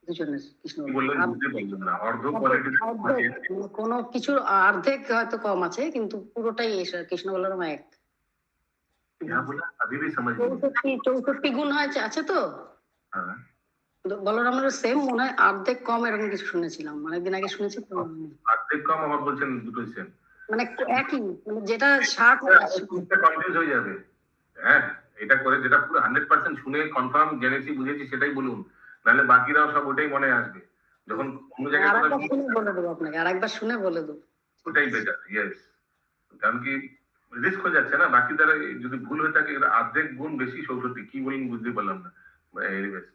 দুজনের কৃষ্ণ কি বললেন বুঝতে পারলাম না। অর্ধ কোয়ালিটি কোনো কিছুর অর্ধেক হয়তো কম আছে, কিন্তু পুরোটাই কৃষ্ণ বলরাম এক। क्या बोला अभी भी समझ नहीं। 64 গুণ আছে তো। हाँ, বলরামের সেম মনে হয় অর্ধেক কম, এরকম কিছু শুনেছিলাম, অনেকদিন আগে শুনেছি তো। অর্ধেক কম আমার বলছেন দুটো সেম, মানে একই, মানে যেটা 60 কনফিউজ হয়ে যাবে। হ্যাঁ, এটা করে যেটা পুরো 100% শুনে কনফার্ম জেনেছি বুঝেছি সেটাই বলুন, নাহলে বাকিরাও সব ওটাই মনে আসবে। যখন অন্য জায়গায় আরেকবার শুনে বলে দেবো আপনাকে, আরেকবার শুনে বলে দেবো, ওটাই বেটার। ইয়েস, কারণ কি রিস্ক হয়ে যাচ্ছে না, বাকি দ্বারা যদি ভুল হয়ে থাকে অর্ধেক গুণ বেশি 64, কি বলেন বুঝতে পারলাম না। এনিওয়েজ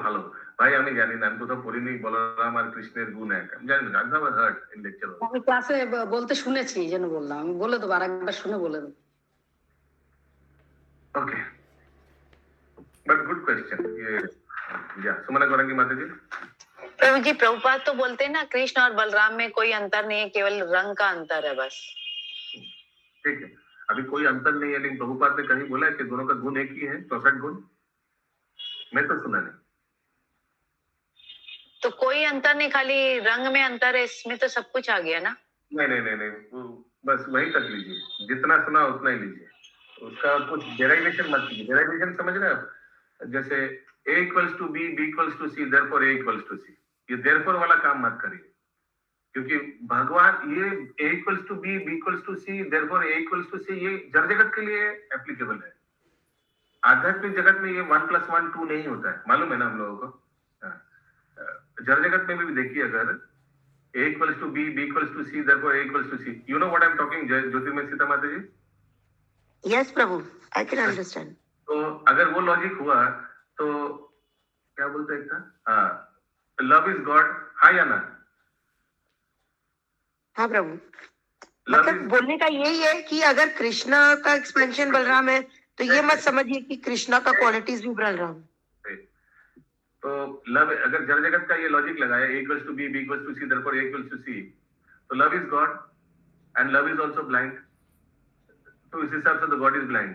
ভালো ভাই, আমি জানি না, আমি কোথাও পড়িনি বলরাম আর কৃষ্ণের গুণ এক, আমি জানি না। আমি ক্লাসে বলতে শুনেছি, এই জন্য বললাম। আমি বলে দেবো, আরেকবার শুনে বলে দেবো। ओके, बट गुड क्वेश्चन ये। या सुमना करेंगे माता जी। प्रभु जी, प्रभुपाद तो बोलते हैं ना कृष्ण और बलराम में कोई अंतर नहीं है, केवल रंग का अंतर है बस। ठीक है, अभी कोई अंतर नहीं है, लेकिन प्रभुपाद ने कहीं बोला है कि दोनों का गुण एक ही है, 64 गुण। मैं तो सुना नहीं। तो कोई अंतर नहीं, खाली रंग में अंतर है, इसमें तो सब कुछ आ गया ना। नहीं नहीं नहीं नहीं, वो बस वही तक लीजिए, जितना सुना उतना ही लीजिए, उसका कुछ डेराइवेशन मत कीजिए। डेराइवेशन समझ रहे हैं आप? जैसे A equals to B, B equals to C, therefore A equals to C, ये therefore वाला काम मत करिए, क्योंकि भगवान ये A equals to B, B equals to C, therefore A equals to C, ये जड़ जगत के लिए एप्लीकेबल है। आध्यात्मिक जगत में ये 1 + 1 2 नहीं होता है, मालूम है ना हम लोगों को। जड़ जगत में भी देखिए, अगर A equals to B, B equals to C, therefore A equals to C, you know what I'm talking, ज्योतिर्मय सीता माता जी। यस प्रभु, आई कैन अंडरस्टैंड। तो अगर वो लॉजिक हुआ तो क्या बोलते हैं था, लव इज गॉड, हाँ या ना? हाँ प्रभु, मतलब बोलने का यही है कि अगर कृष्णा का एक्सपेंशन बलराम है, तो ये मत समझिए कि कृष्णा का क्वालिटीज भी बलराम। तो लव, अगर जड़ जगत का ये लॉजिक लगाया, A equals to B, B equals to C, therefore A equals to C, तो love is God and love is also blind, तो इस हिसाब से तो गॉड इज ब्लाइंड।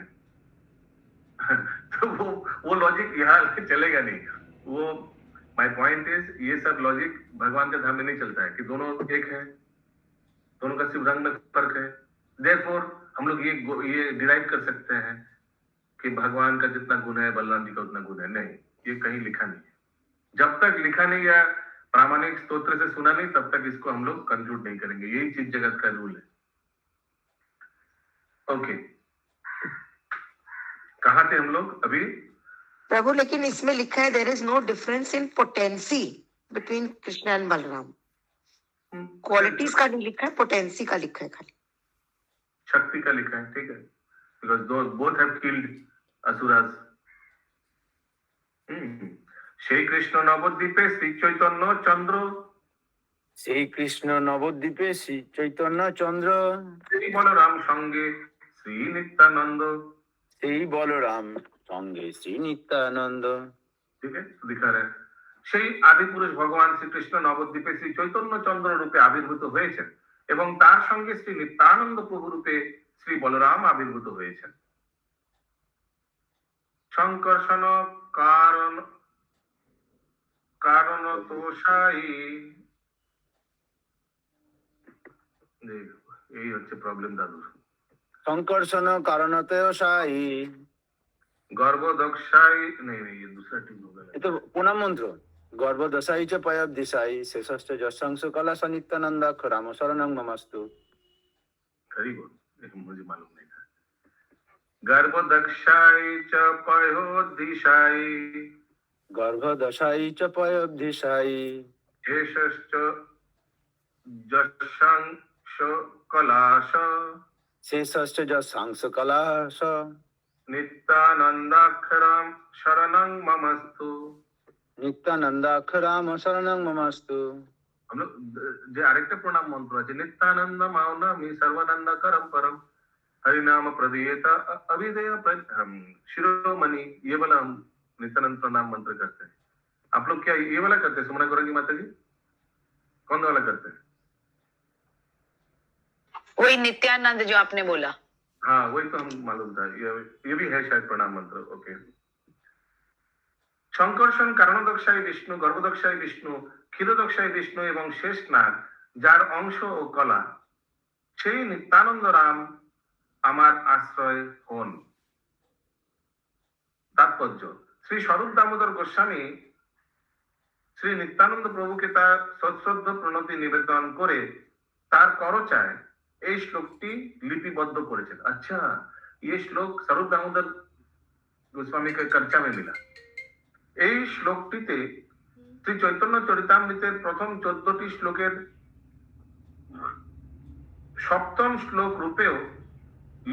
तो वो लॉजिक यहाँ चलेगा नहीं। वो माय पॉइंट इज, ये सब लॉजिक भगवान के धाम में नहीं चलता है कि दोनों एक है, दोनों का सिर्फ रंग में फर्क है। देयरफॉर हम लोग ये डिराइव कर सकते हैं कि भगवान का जितना गुण है बलराम जी का उतना गुण है। नहीं, ये कहीं लिखा नहीं है। जब तक लिखा नहीं या प्रामाणिक स्तोत्र से सुना नहीं, तब तक इसको हम लोग कंक्लूड नहीं करेंगे। यही चीज जगत का रूल है। ओके, कहाँ थे हम लोग अभी? प्रभु, लेकिन इसमें लिखा है there is no difference in potency between Krishna and Balram. Qualities का नहीं लिखा है, पोटेंसी का लिखा है, खाली शक्ति का लिखा है। ठीक है, because both have killed asuras. Shri Krishna नवद्वीपे Shri Chaitanya चंद्र, श्री कृष्ण नवद्वीपे श्री चैतन्य चंद्र, श्री बलराम संगे श्री नित्यानंद, श्री बलराम संगे श्री नित्यानंद। ठीक है, दिखा रहे हैं সেই আদি পুরুষ ভগবান শ্রীকৃষ্ণ নবদ্বীপে শ্রী চৈতন্য চন্দ্র রূপে আবির্ভূত হয়েছেন এবং তার সঙ্গে শ্রী নিত্যানন্দ প্রভু রূপে শ্রী বলরাম আবির্ভূত হয়েছেন। সংকর্ষণ কারণ কারণতোষাই, এই হচ্ছে প্রবলেম দাদুর। संकर्षण कारणतोषाई, गर्भदक्षाई, नहीं नहीं, ये दूसरा ठीक होगा। ये तो प्रणाम मंत्र। गर्भदशाई च पयब्दिशाई शेषश्च जशंसु कला स नित्यानंदाख राम शरणं नमस्तु। वेरी गुड, मुझे मालूम नहीं था। गर्भदक्षाई च पयोधिशाई गर्भदशाई च पयब्दिशाई शेषश्च जशंस कलाश शेषश्च जशंसु कला स नित्यानंदाक्षरम शरणं ममस्तु। नित्यानंदाख राम शरणं ममस्तु। हम लोग जो आरेक्ट प्रणाम मंत्र আছে नित्यानंद मावनामि सर्वानंदकरम परम हरिनाम प्रदीयत अभिधेय शिरोमणि, ये वाला हम नित्यानंद प्रणाम मंत्र करते हैं। आप लोग क्या ये वाला करते हैं सुमना गौरंगी माता जी? कौन वाला करते हैं? वही नित्यानंद जो आपने बोला। हाँ वही तो हम मालूम था, ये भी है शायद प्रणाम मंत्र। ओके। সংকর্ষণ কারণদক্ষায় বিষ্ণু, গর্ভদক্ষায় বিষ্ণু, ক্ষীরদক্ষায় বিষ্ণু এবং শেষ নাগ, যার অংশ ও কলা, সেই নিত্যানন্দ রাম আমার আশ্রয় হন। তাৎপর্য, শ্রী স্বরূপ দামোদর গোস্বামী শ্রী নিত্যানন্দ প্রভুকে তার সশ্রদ্ধ প্রণতি নিবেদন করে তার করচায় এই শ্লোকটি লিপিবদ্ধ করেছেন। আচ্ছা, ये श्लोक स्वरूप दामोदर गोस्वामी के कर्चा में मिला। এই শ্লোকটিতে শ্রী চৈতন্য চরিতামৃতের প্রথম 14টি শ্লোকের সপ্তম শ্লোক রূপেও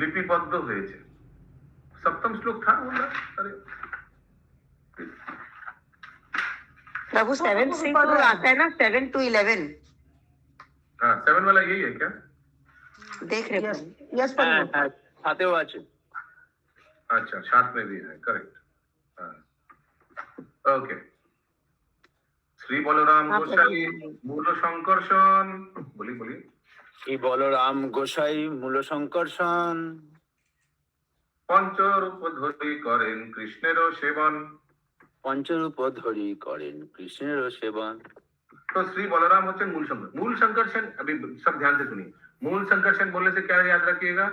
লিপিবদ্ধ হয়েছে। সপ্তম শ্লোক था बोला? अरे प्रभु 7 से तो आता है ना, 7 to 11 हाँ 7 वाला यही है क्या? देख रहे यस हैं। यस प्रभु। सातवें वाचे। अच्छा 7 में भी है, करेक्ट। हाँ ओके। श्री बलराम गोसाई मूल संकर्षण, बोली श्री बलराम गोसाई मूल संकर्षण पंचरूप धरि करें कृष्णेर सेवन। पंचरूप धरि करें कृष्णेर सेवन। तो श्री बलराम होते मूल संकर्षण। मूल संकर्षण अभी सब ध्यान से सुनिए। मूल संकर्षण बोलने से क्या याद रखिएगा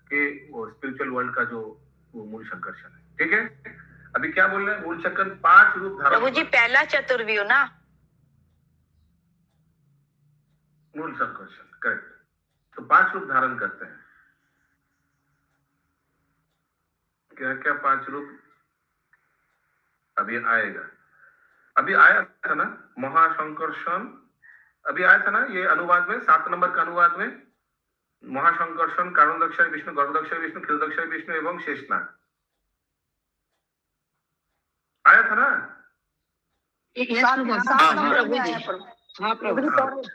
कि वो स्पिरिचुअल वर्ल्ड का जो वो मूल संकर्षण है, ठीक है? अभी क्या बोल रहे हैं? मूल संकर्षण 5 रूप धारण। प्रभु जी पहला चतुर्व्यूह ना? मूल संकर्षण करेक्ट। तो 5 रूप धारण करते हैं। क्या क्या 5 रूप अभी आएगा? अभी आया था ना महासंकर्षण, अभी आया था ना ये अनुवाद में, 7 नंबर का अनुवाद में महासंकर्षण कारणदक्षाय विष्णु, गर्भदक्षाय विष्णु, क्षीरदक्षाय विष्णु एवं शेषनाग आया था ना? हाँ प्रभु,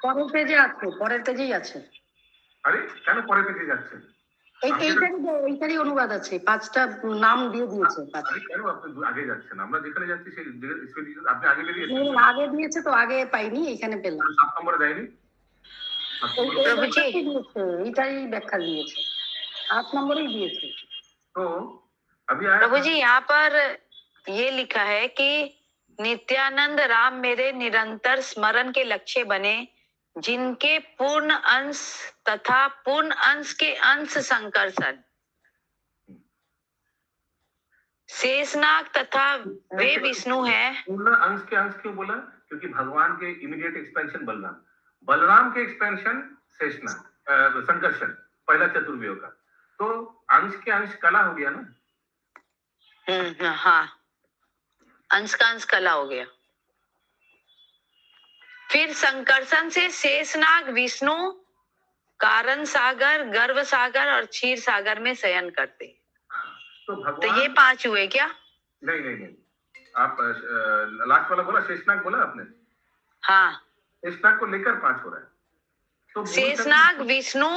পরের পেজে আছে, পরের পেজেই আছে। আরে কেন পরে পেজে যাচ্ছে? এইটারই অনুবাদ আছে, 5টা নাম দিয়ে দিয়েছে। কেন আপনি আগে যাচ্ছেন? আমরা যেখানে যাচ্ছি সেই আপনি আগে বেরিয়েছেন। আগে দিয়েছে তো, আগে পাইনি, এখানে পেলাম। 7 নম্বরে দেয়নি? प्रभु जी এইটাই ব্যাখ্যা দিয়েছে, 8 নম্বরেই দিয়েছে। तो अभी आया प्रभु जी यहाँ पर ये लिखा है कि नित्यानंद राम मेरे निरंतर स्मरण के लक्ष्य बने, जिनके पूर्ण अंश तथा पूर्ण अंश के अंश संकर्षण शेषनाग तथा वे विष्णु है। पूर्ण अंश के अंश क्यों बोला? क्योंकि भगवान के इमीडिएट एक्सपेंशन बलराम, बलराम के एक्सपेंशन शेषनाग संकर्षण पहला चतुर्व्यूह का, तो अंश के अंश कला हो गया ना। हाँ, अंश का अंश कला हो गया। फिर संकर्षण से शेषनाग विष्णु कारण सागर, गर्भ सागर और क्षीर सागर में शयन करते। तो ये 5 हुए क्या? नहीं, आप लास्ट वाला बोला, शेषनाग बोला आपने? हाँ, शेषनाग को लेकर 5 हो रहा है। तो शेषनाग विष्णु,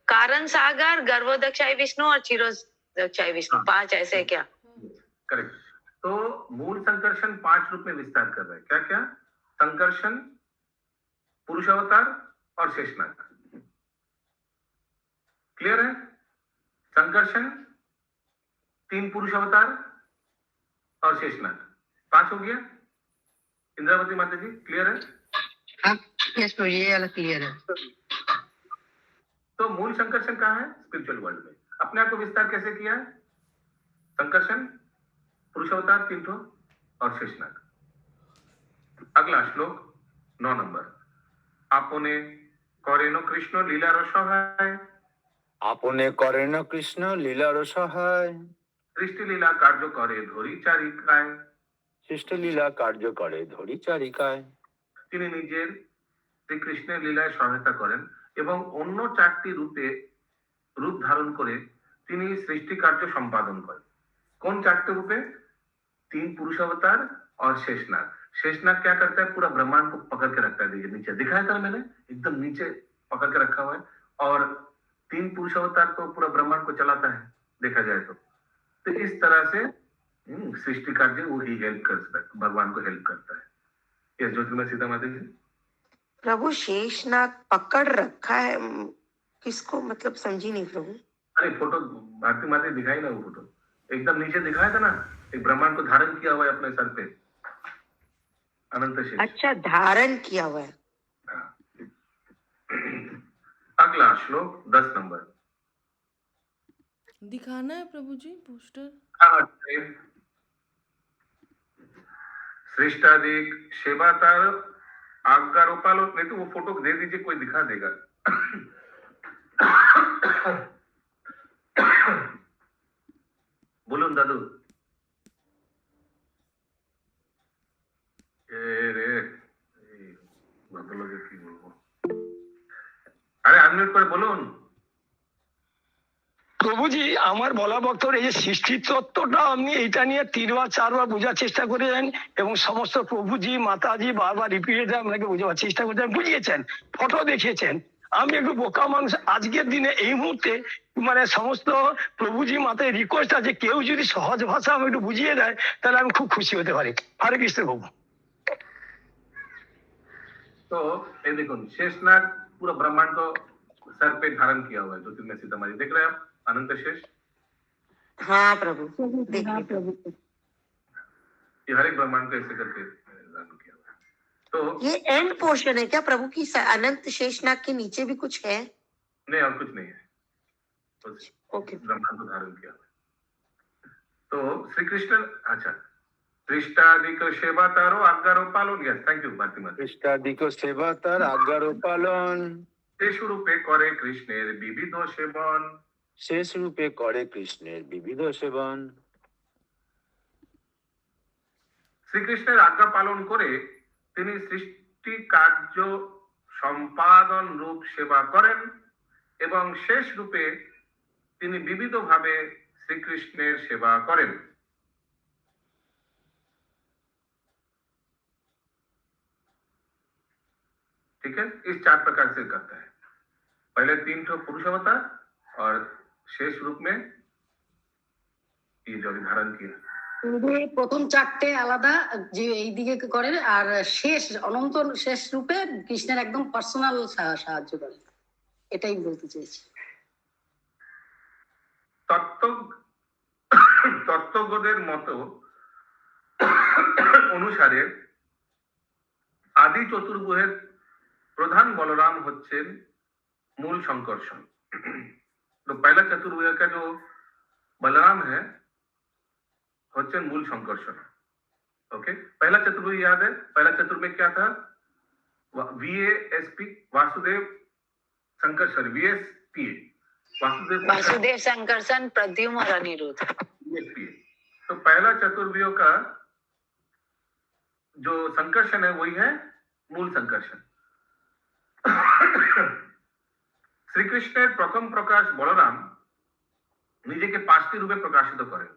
कारण सागर, गर्भोदक्षाय विष्णु और क्षीरोदक्षाय विष्णु, 5 ऐसे क्या? करेक्ट। तो मूल संकर्षण 5 रूप में विस्तार कर रहे हैं। क्या क्या? संकर्षण, पुरुष अवतार और शेषनाग। क्लियर है? संकर्षण, 3 पुरुष अवतार और शेषनाग, 5 हो गया। इंद्रावती माता जी क्लियर है? यस प्रभु, ये वाला क्लियर है। तो मूल संकर्षण कहाँ है? स्पिरिचुअल वर्ल्ड में। अपने आप को विस्तार कैसे किया है? संकर्षण, पुरुष अवतार 3 ठो और शेषनाग। अगला श्लोक 9 नंबर। आपने करेन कृष्ण लीलार सहाय, আপনে করেন কৃষ্ণ লীলার সহায়, সৃষ্টি লীলা কার্য করে ধরি চারিকায়। সৃষ্ট লীলা কার্য করে ধরি চারিকায়। তিনি নিজের শ্রীকৃষ্ণের লীলায় সহায়তা করেন এবং অন্য 4টি रूप धारण করে তিনি सृष्टि कार्य संपादन करें। कौन 4टे रूपे? 3 पुरुष अवतार और शेषनाग। शेषनाग क्या करता है? पूरा ब्रह्मांड को पकड़ के रखता है। देखिए नीचे दिखाया था मैंने, एकदम नीचे पकड़ के रखा हुआ है। और 3 पुरुष अवतार तो पूरा ब्रह्मांड को चलाता है देखा जाए तो इस तरह से सृष्टि कार्य वो ही हेल्प करता है, भगवान को हेल्प करता है। ये ज्योतिर्मय सीता माता जी। प्रभु शेषनाग पकड़ रखा है किसको, मतलब समझी नहीं प्रभु। अरे फोटो भारती माता ने दिखाई ना, वो फोटो एकदम नीचे दिखाया था ना, एक ब्रह्मांड को धारण किया हुआ है अपने सर पे, अनंत शेष। अच्छा, धारण किया हुआ है। अगला श्लोक 10 नंबर। दिखाना है प्रभु जी पोस्टर। श्रेष्ठाधिक सेवातार आज्ञारोपालो, नहीं तो वो फोटो दे दीजिए, कोई दिखा देगा। बोलून दादू। अरे अनम्यूट করে বলুন। প্রভুজি, আমার বলা বক্তব্য এই যে সৃষ্টির তত্ত্বটা আমি এটা নিয়ে 3 বার 4 বার বোঝার চেষ্টা করেছেন এবং সমস্ত প্রভুজি মাতাজি বারবার রিপিটেড আপনাকে বোঝাবার চেষ্টা করেছেন, বুঝিয়েছেন, ফটো দেখিয়েছেন। আমি একটু বোকা মানুষ, আজকের দিনে এই মুহূর্তে মানে সমস্ত প্রভুজি মাতায় রিকোয়েস্ট আছে কেউ যদি সহজ ভাষা আমি একটু বুঝিয়ে দেয় তাহলে আমি খুব খুশি হতে পারি। হরে কৃষ্ণ প্রভু। तो ये देखो शेषनाग पूरा ब्रह्मांड को सर पे धारण किया हुआ है। ज्योतिर्मय सीता माता देख रहे हैं आप, अनंत शेष। हाँ प्रभु, देखिए प्रभु, ये हर एक ब्रह्मांड को ऐसे करके धारण किया हुआ है। तो ये एंड पोर्शन है क्या प्रभु की? अनंत शेषनाग के नीचे भी कुछ है? नहीं, और कुछ नहीं है, बस ओके, ब्रह्मांड को धारण किया हुआ है। तो श्री कृष्ण, अच्छा, सृष्टादिक सेवातारो आज्ञारोपालन। यस, थैंक यू भारती माता। সৃষ্টাদিক সেবাতার আজ্ঞারোপালন, शेष रूपे करे कृष्णेर विविध सेवन। শেষ রূপে করে কৃষ্ণের বিবিধ সেবন। শ্রীকৃষ্ণের আজ্ঞা পালন করে তিনি সৃষ্টি কার্য সম্পাদন রূপ সেবা করেন এবং শেষ রূপে তিনি বিবিধভাবে শ্রীকৃষ্ণের সেবা করেন। ठीक है, इस 4 प्रकार से करता है। पहले 3 ठो पुरुष अवतार और शेष रूप में ये जो धारण किया। প্রথম 4টে আলাদা যে এইদিকে করে আর শেষ অনন্ত শেষ রূপে কৃষ্ণের একদম পার্সোনাল সাহায্য করে, এটাই বলতে চেয়েছি। তত্ত্বজ্ঞদের মত অনুসারে আদি চতুর্ভুজের प्रधान बलराम होच्छेन मूल संकर्षण। तो पहला चतुर्भुज का जो बलराम है होच्छेन मूल संकर्षण। ओके, पहला चतुर्भुज याद है? पहला चतुर्भुज क्या था? VASP, वासुदेव संकर्षण, VSPA, वासुदेव संकर्षण, प्रद्युम्न और अनिरुद्ध। VSPA। तो पहला चतुर्भुज का जो संकर्षण है वही है मूल संकर्षण। শ্রীকৃষ্ণের প্রথম প্রকাশ বলরাম নিজেকে 5টি রূপে প্রকাশিত করেন।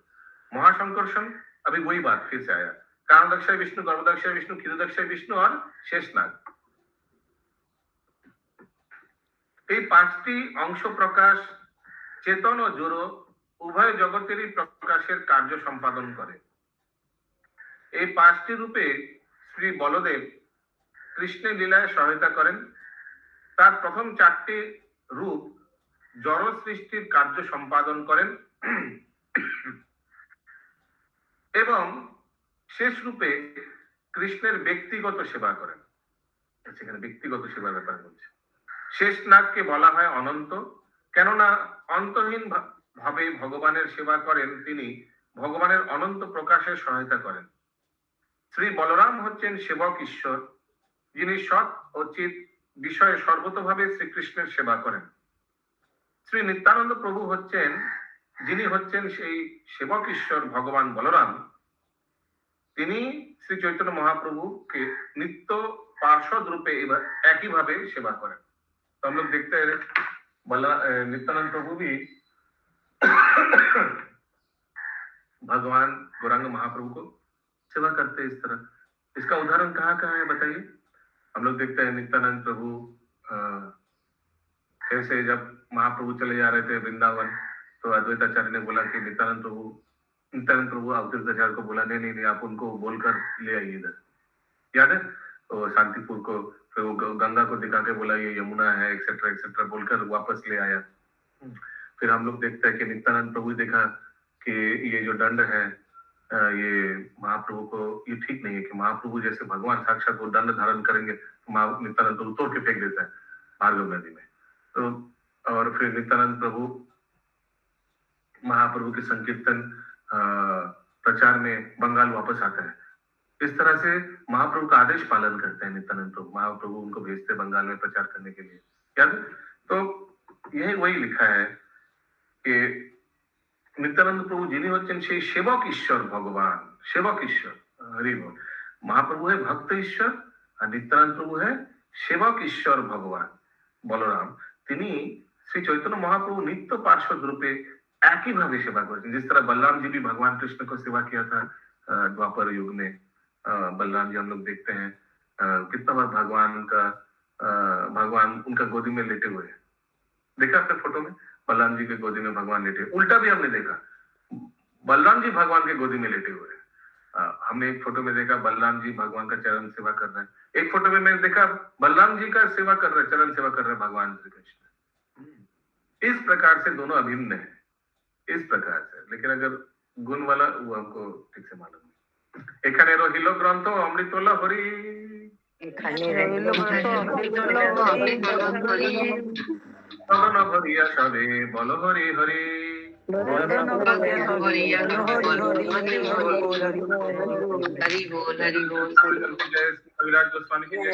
महासंकर्षण, अभी वही बात फिर से आया, कारणदक्षय विष्णु, गर्भदक्षय विष्णु, क्षीरदक्षय विष्णु और शेषनाग। এই 5টি অংশ প্রকাশ চেতন ও জড় উভয় জগতেরই প্রকাশের কার্য সম্পাদন করে। এই 5টি রূপে শ্রী বলদেব কৃষ্ণের লীলায় সহায়তা করেন। তার প্রথম 4টি রূপ জড় সৃষ্টির কার্য সম্পাদন করেন এবং শেষ রূপে কৃষ্ণের ব্যক্তিগত সেবা করেন। সেখানে ব্যক্তিগত সেবার ব্যাপার বলছে। শেষনাগকে বলা হয় অনন্ত, কেননা অন্তহীন ভাবে ভগবানের সেবা করেন তিনি, ভগবানের অনন্ত প্রকাশের সহায়তা করেন। শ্রী বলরাম হচ্ছেন সেবক ঈশ্বর, যিনি সৎ ও চিত বিষয়ে সর্বতভাবে শ্রীকৃষ্ণের সেবা করেন। শ্রী নিত্যানন্দ প্রভু হচ্ছেন যিনি হচ্ছেন সেই সেবক ঈশ্বর ভগবান বলরাম। তিনি শ্রী চৈতন্য মহাপ্রভুকে নিত্য पार्षद रूपे एक ही भावे सेवा करें। तो हम लोग देखते हैं नित्यानंद प्रभु भी भगवान गौरांग महाप्रभु को सेवा करते हैं इस तरह। इसका उदाहरण कहाँ है बताइए। हम लोग देखते हैं नित्यानंद प्रभु कैसे जब महाप्रभु चले जा रहे थे वृंदावन, तो अद्वैताचार्य ने बोला कि नित्यानंद प्रभु अद्वैताचार्य को बोला नहीं नहीं नहीं आप उनको बोलकर ले आइए इधर, याद है? तो शांतिपुर को, फिर वो गंगा को दिखा के बोला ये यमुना है एक्सेट्रा एक्सेट्रा बोलकर वापस ले आया। फिर हम लोग देखते हैं कि नित्यानंद प्रभु देखा कि ये जो दंड है ये महाप्रभु को ये ठीक नहीं है कि महाप्रभु जैसे भगवान साक्षात वो दंड धारण करेंगे, नित्यानंद प्रभु तोड़ के फेंक देता है भार्गव नदी में। तो और फिर नित्यानंद प्रभु महाप्रभु के संकीर्तन प्रचार में बंगाल वापस आता है। इस तरह से महाप्रभु का आदेश पालन करते हैं नित्यानंद प्रभु। महाप्रभु उनको भेजते बंगाल में प्रचार करने के लिए, याद? तो यही वही लिखा है कि नित्यानंद प्रभु जिन्हें वचन से सेवक ईश्वर भगवान, सेवक ईश्वर, हरि बोल। महाप्रभु है भक्त ईश्वर और नित्यानंद प्रभु है सेवक ईश्वर भगवान बलराम। तिनी श्री चैतन्य महाप्रभु नित्य पार्षद रूपे एक ही भावे सेवा करते। जिस तरह बलराम जी भी भगवान कृष्ण को सेवा किया था द्वापर युग में। बलराम जी हम लोग देखते हैं कितना बार भगवान उनका गोदी में लेटे हुए हैं। देखा आपने फोटो में बलराम जी के गोदी में भगवान लेटे। उल्टा भी हमने देखा बलराम जी भगवान के गोदी में लेटे हुए हैं। हमने एक फोटो में देखा बलराम जी भगवान का चरण सेवा कर रहे हैं। एक फोटो में मैंने देखा बलराम जी का सेवा कर रहे, चरण सेवा कर रहे हैं भगवान श्री कृष्ण। इस प्रकार से दोनों अभिन्न है, इस प्रकार से। लेकिन अगर गुण वाला वो हमको ठीक से मालूम नहीं। এখানে রহিল গ্রন্থ অমৃতল হরি, এখানে রহিল চরণ ভরিয়া সবে বল হরি হরি। कविराज गोस्वामी की जय।